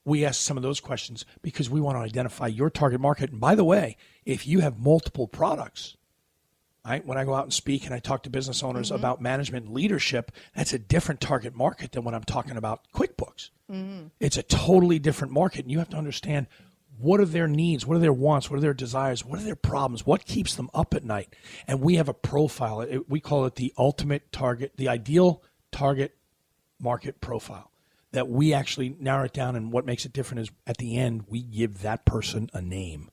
we ask some of those questions because we want to identify your target market. And by the way, if you have multiple products, right? When I go out and speak and I talk to business owners about management and leadership, that's a different target market than when I'm talking about QuickBooks. It's a totally different market. And you have to understand, what are their needs? What are their wants? What are their desires? What are their problems? What keeps them up at night? And we have a profile. We call it the ultimate target, the ideal target market profile, that we actually narrow it down. And what makes it different is at the end, we give that person a name.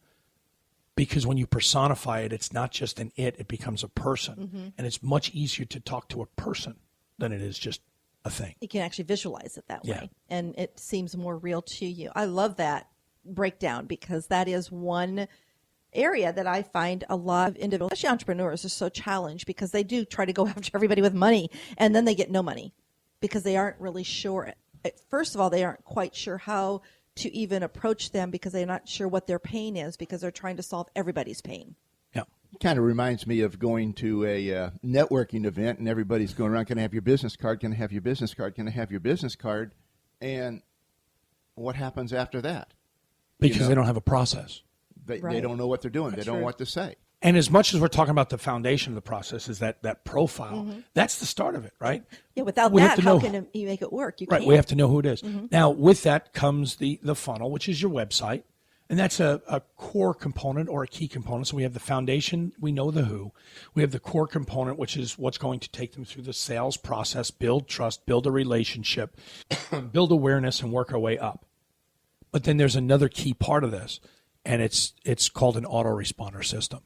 Because when you personify it, it's not just an it becomes a person. And it's much easier to talk to a person than it is just a thing. You can actually visualize it that way. And it seems more real to you. I love that breakdown because that is one area that I find a lot of individuals, especially entrepreneurs, are so challenged because they do try to go after everybody with money and then they get no money because they aren't really sure. First of all, they aren't quite sure how to even approach them because they're not sure what their pain is because they're trying to solve everybody's pain. Yeah. It kind of reminds me of going to a networking event and everybody's going around, can I have your business card? Can I have your business card? Can I have your business card? And what happens after that? Because they don't have a process. They don't know what they're doing. They don't know what to say. And as much as we're talking about the foundation of the process is that profile, that's the start of it, right? Yeah, without that, how can you make it work? You right, can't. we have to know who it is. Now, with that comes the funnel, which is your website. And that's a core component or a key component. So we have the foundation, we know the who. We have the core component, which is what's going to take them through the sales process, build trust, build a relationship, build awareness, and work our way up. But then there's another key part of this, and it's called an autoresponder system.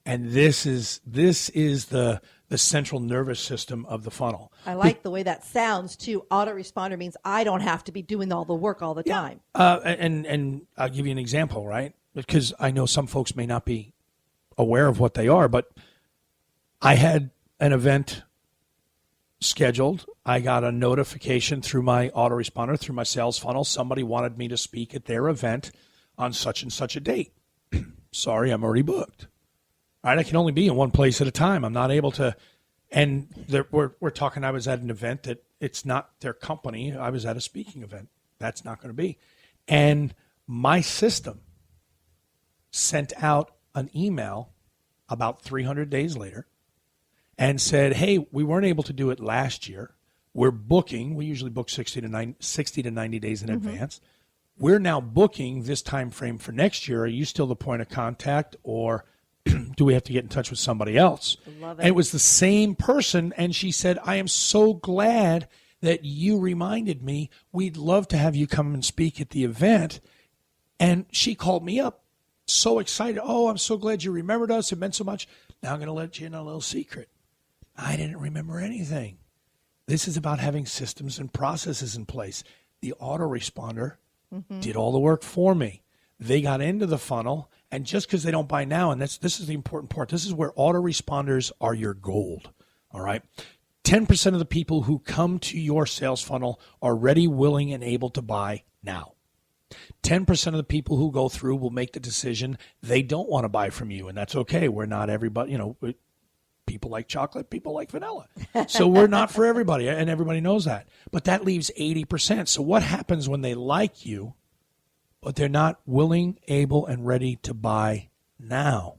And this is the central nervous system of the funnel. I like the way that sounds too. Autoresponder means I don't have to be doing all the work all the time. And I'll give you an example, right? Because I know some folks may not be aware of what they are, but I had an event scheduled. I got a notification through my autoresponder, through my sales funnel. Somebody wanted me to speak at their event on such and such a date. Sorry, I'm already booked. All right, I can only be in one place at a time. I'm not able to. And we're talking, I was at an event that it's not their company. I was at a speaking event. That's not going to be. And my system sent out an email about 300 days later and said, hey, we weren't able to do it last year. We're booking. We usually book 60 to 90 days in advance. We're now booking this time frame for next year. Are you still the point of contact, or do we have to get in touch with somebody else? Love it. And it was the same person, and she said, I am so glad that you reminded me. We'd love to have you come and speak at the event. And she called me up, so excited. Oh, I'm so glad you remembered us. It meant so much. Now I'm going to let you in a little secret. I didn't remember anything. This is about having systems and processes in place. The autoresponder did all the work for me. They got into the funnel, and just because they don't buy now, and this is the important part, this is where autoresponders are your gold, all right? 10% of the people who come to your sales funnel are ready, willing, and able to buy now. 10% of the people who go through will make the decision they don't want to buy from you, and that's okay. We're not everybody, people like chocolate, people like vanilla. So we're not for everybody, and everybody knows that. But that leaves 80%. So what happens when they like you, but they're not willing, able, and ready to buy now?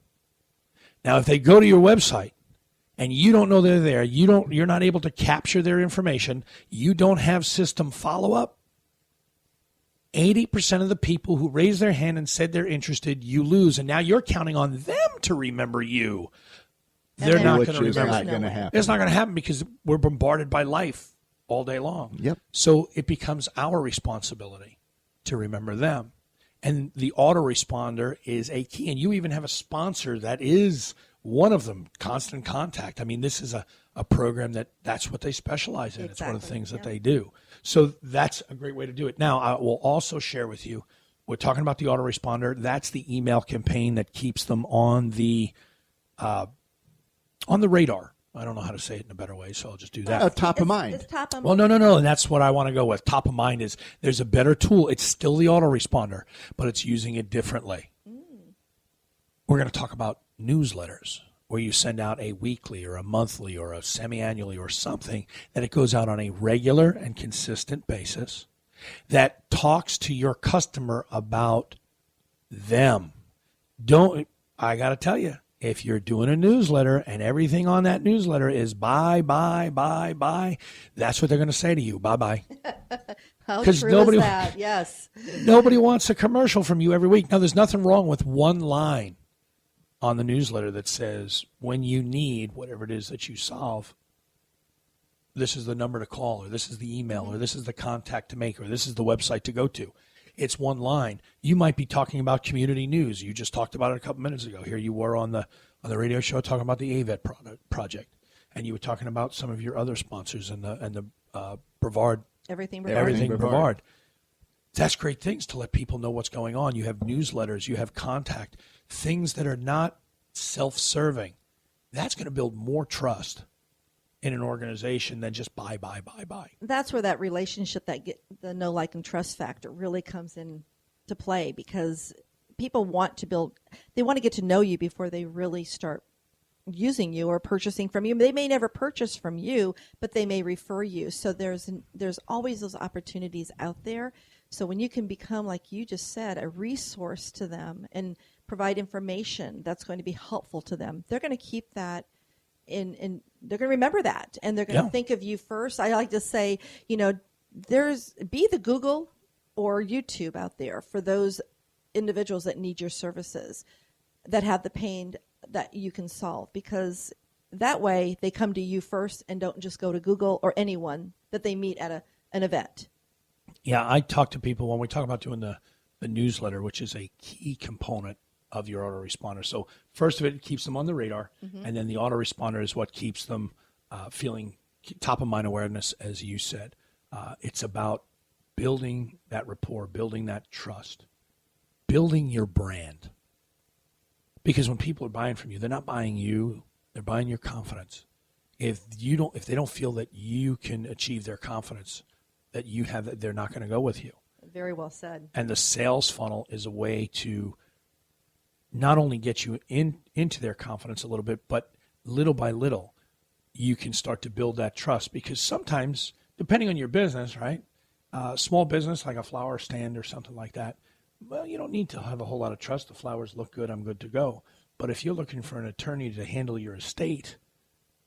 Now, if they go to your website and you don't know they're there, you're not able to capture their information, you don't have system follow-up, 80% of the people who raised their hand and said they're interested, you lose. And now you're counting on them to remember you. They're not going to remember. It's not going to happen. It's not going to happen because we're bombarded by life all day long. Yep. So it becomes our responsibility to remember them. And the autoresponder is a key. And you even have a sponsor that is one of them, Constant Contact. I mean, this is a program that's what they specialize in. Exactly. It's one of the things that they do. So that's a great way to do it. Now, I will also share with you, we're talking about the autoresponder. That's the email campaign that keeps them on the radar. I don't know how to say it in a better way, so I'll just do that. Top of mind. It's top of mind. Well, no. And that's what I want to go with. Top of mind is there's a better tool. It's still the autoresponder, but it's using it differently. We're going to talk about newsletters where you send out a weekly or a monthly or a semi-annually or something that it goes out on a regular and consistent basis. that talks to your customer about them. I got to tell you, if you're doing a newsletter and everything on that newsletter is buy, that's what they're going to say to you. Bye. How true is that? Yes. Nobody wants a commercial from you every week. Now, there's nothing wrong with one line on the newsletter that says, when you need whatever it is that you solve, this is the number to call, or this is the email, or this is the contact to make, or this is the website to go to. It's one line. You might be talking about community news. You just talked about it a couple minutes ago. Here you were on the radio show talking about the AVET project, and you were talking about some of your other sponsors and the Brevard. Everything Brevard. That's great things to let people know what's going on. You have newsletters. You have contact. Things that are not self-serving. That's going to build more trust in an organization than just buy. That's where that relationship, the know, like, and trust factor really comes into play, because people want to get to know you before they really start using you or purchasing from you. They may never purchase from you, but they may refer you. So there's always those opportunities out there. So when you can become, like you just said, a resource to them and provide information that's going to be helpful to them, they're going to keep that in they're going to remember that, and they're going to think of you first. I like to say, be the Google or YouTube out there for those individuals that need your services, that have the pain that you can solve, because that way they come to you first and don't just go to Google or anyone that they meet at an event. Yeah, I talk to people when we talk about doing the newsletter, which is a key component of your autoresponder. So first of it keeps them on the radar, and then the autoresponder is what keeps them feeling top of mind awareness, as you said. It's about building that rapport, building that trust, building your brand. Because when people are buying from you, they're not buying you, they're buying your confidence. If they don't feel that you can achieve their confidence, that you have, they're not going to go with you. Very well said. And the sales funnel is a way to not only get you into their confidence a little bit, but little by little, you can start to build that trust. Because sometimes, depending on your business, right, small business like a flower stand or something like that, well, you don't need to have a whole lot of trust. The flowers look good, I'm good to go. But if you're looking for an attorney to handle your estate,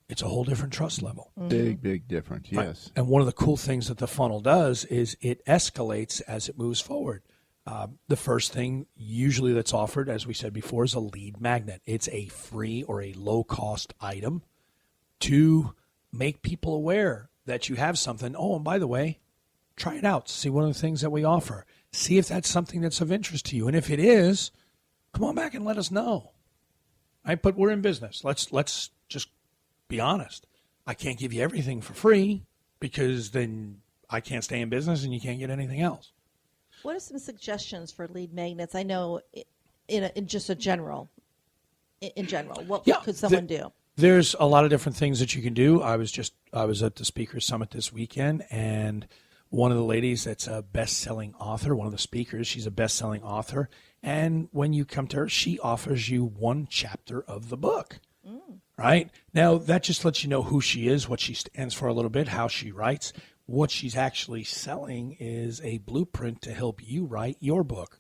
it's a whole different trust level. Big difference, yes. Right. And one of the cool things that the funnel does is it escalates as it moves forward. The first thing usually that's offered, as we said before, is a lead magnet. It's a free or a low-cost item to make people aware that you have something. Oh, and by the way, try it out. See one of the things that we offer. See if that's something that's of interest to you. And if it is, come on back and let us know. Right? But we're in business. Let's just be honest. I can't give you everything for free, because then I can't stay in business and you can't get anything else. What are some suggestions for lead magnets? I know in general, what could someone do? There's a lot of different things that you can do. I was at the Speakers Summit this weekend, and one of the ladies that's a best-selling author, one of the speakers, she's a best-selling author, and when you come to her, she offers you one chapter of the book. Right? Now, that just lets you know who she is, what she stands for a little bit, how she writes. What she's actually selling is a blueprint to help you write your book.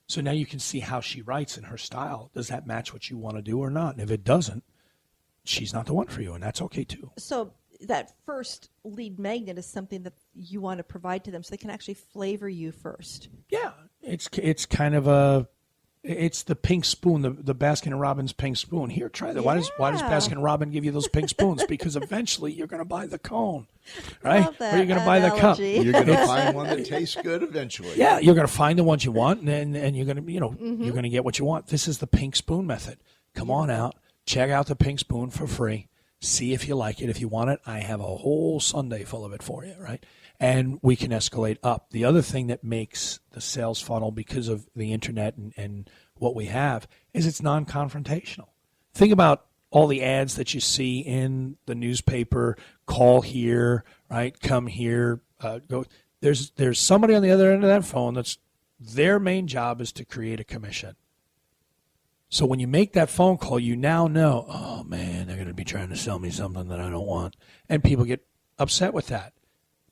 So now you can see how she writes and her style. Does that match what you want to do or not? And if it doesn't, she's not the one for you, and that's okay too. So that first lead magnet is something that you want to provide to them so they can actually flavor you first. Yeah, it's kind of it's the pink spoon, the Baskin & Robbins pink spoon. Here, try that. Yeah. Why does Baskin & Robbins give you those pink spoons? Because eventually you're going to buy the cone, right? Or you're going to buy the cup. You're going to find one that tastes good eventually. Yeah, you're going to find the ones you want, and you're going to, you're going to get what you want. This is the pink spoon method. Come on out, check out the pink spoon for free. See if you like it. If you want it, I have a whole Sunday full of it for you, right? And we can escalate up. The other thing that makes the sales funnel, because of the internet and what we have, is it's non-confrontational. Think about all the ads that you see in the newspaper. Call here, right? Come here. Go. There's somebody on the other end of that phone that's their main job is to create a commission. So when you make that phone call, you now know, oh man, they're going to be trying to sell me something that I don't want, and people get upset with that.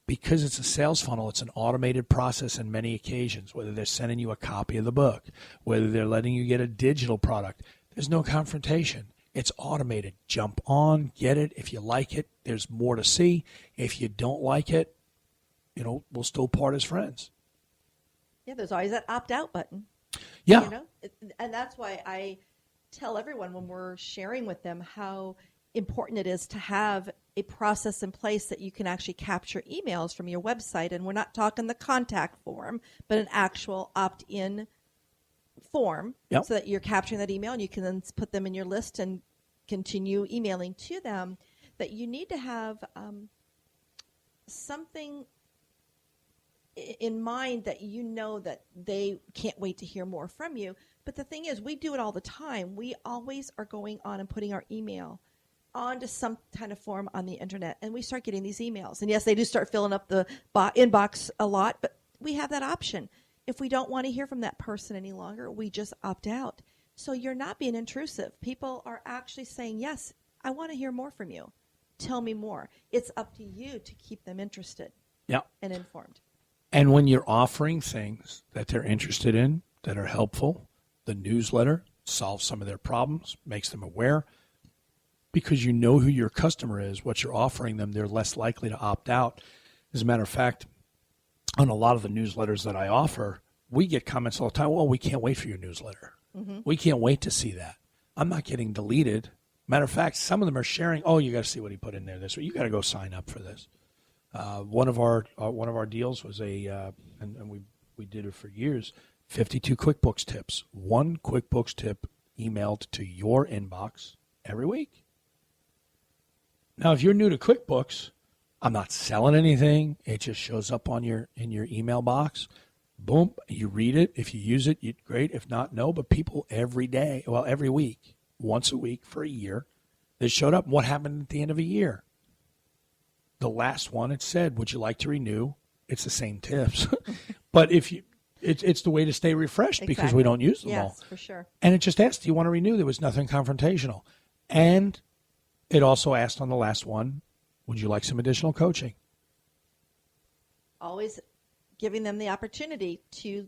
because it's a sales funnel, it's an automated process in many occasions, whether they're sending you a copy of the book, whether they're letting you get a digital product. There's no confrontation. It's automated. Jump on, get it. If you like it, there's more to see. If you don't like it, we'll still part as friends. Yeah, there's always that opt-out button. Yeah. And that's why I tell everyone when we're sharing with them how important it is to have a process in place that you can actually capture emails from your website. And we're not talking the contact form, but an actual opt-in form, yep. so that you're capturing that email and you can then put them in your list and continue emailing to them. That you need to have something in mind that that they can't wait to hear more from you. But the thing is, we do it all the time. We always are going on and putting our email onto some kind of form on the internet, and we start getting these emails. And yes, they do start filling up the inbox a lot, but we have that option. If we don't want to hear from that person any longer, we just opt out. So you're not being intrusive. People are actually saying, yes, I want to hear more from you. Tell me more. It's up to you to keep them interested and informed. And when you're offering things that they're interested in, that are helpful, the newsletter solves some of their problems, makes them aware, because you know who your customer is, what you're offering them, they're less likely to opt out. As a matter of fact, on a lot of the newsletters that I offer, we get comments all the time, well, we can't wait for your newsletter. Mm-hmm. We can't wait to see that. I'm not getting deleted. Matter of fact, some of them are sharing, oh, you got to see what he put in there this week. You got to go sign up for this. One of our deals was and we did it for years, 52 QuickBooks tips. One QuickBooks tip emailed to your inbox every week. Now, if you're new to QuickBooks, I'm not selling anything. It just shows up in your email box. Boom, you read it. If you use it, great. If not, no. But people every week, once a week for a year, they showed up. What happened at the end of a year? The last one, it said, would you like to renew? It's the same tips. But it's the way to stay refreshed because we don't use them all. Yes, for sure. And it just asked, do you want to renew? There was nothing confrontational. And it also asked on the last one, would you like some additional coaching? Always giving them the opportunity to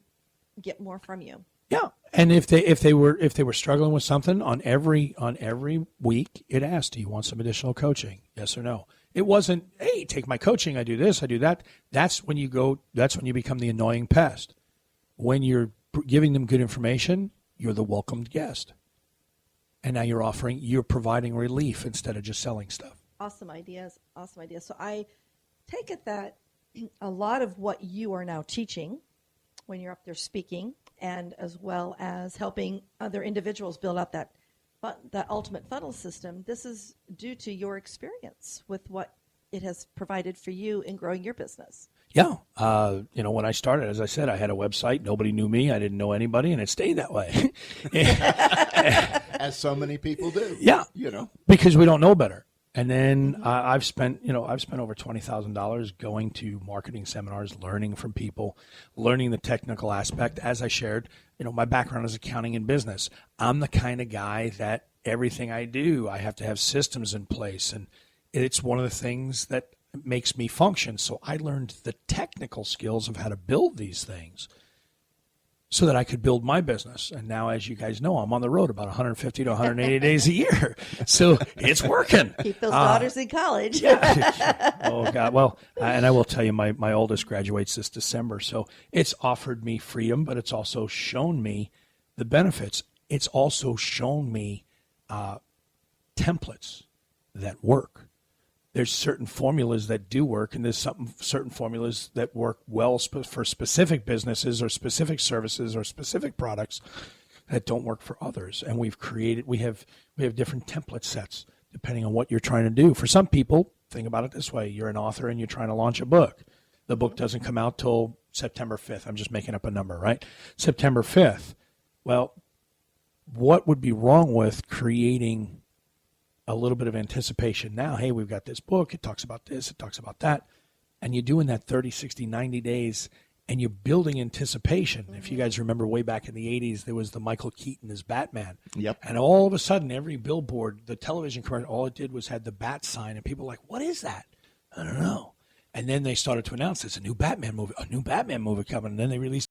get more from you. Yeah, and if they were struggling with something on every week, it asked, do you want some additional coaching? Yes or no. It wasn't, hey, take my coaching, I do this, I do that. That's when you become the annoying pest. When you're giving them good information, you're the welcomed guest. And now you're providing relief instead of just selling stuff. Awesome ideas. So I take it that a lot of what you are now teaching when you're up there speaking, and as well as helping other individuals build out that ultimate funnel system, this is due to your experience with what it has provided for you in growing your business. Yeah. When I started, as I said, I had a website. Nobody knew me. I didn't know anybody, and it stayed that way. As so many people do. Yeah. Because we don't know better. And then I've spent over $20,000 going to marketing seminars, learning from people, learning the technical aspect. As I shared, my background is accounting and business. I'm the kind of guy that everything I do, I have to have systems in place. And it's one of the things that makes me function. So I learned the technical skills of how to build these things so that I could build my business. And now, as you guys know, I'm on the road about 150 to 180 days a year. So it's working. Keep those daughters in college. Yeah. Oh, God. Well, and I will tell you, my oldest graduates this December. So it's offered me freedom, but it's also shown me the benefits. It's also shown me templates that work. There's certain formulas that do work, and there's certain formulas that work well for specific businesses or specific services or specific products that don't work for others. And we have different template sets depending on what you're trying to do. For some people, think about it this way: you're an author and you're trying to launch a book. The book doesn't come out till September 5th. I'm just making up a number, right? September 5th. Well, what would be wrong with creating a little bit of anticipation now? Hey, we've got this book. It talks about this. It talks about that. And you're doing that 30, 60, 90 days, and you're building anticipation. Mm-hmm. If you guys remember way back in the 80s, there was the Michael Keaton as Batman. Yep. And all of a sudden, every billboard, the television commercial, all it did was had the bat sign. And people were like, what is that? I don't know. And then they started to announce there's a new Batman movie coming. And then they released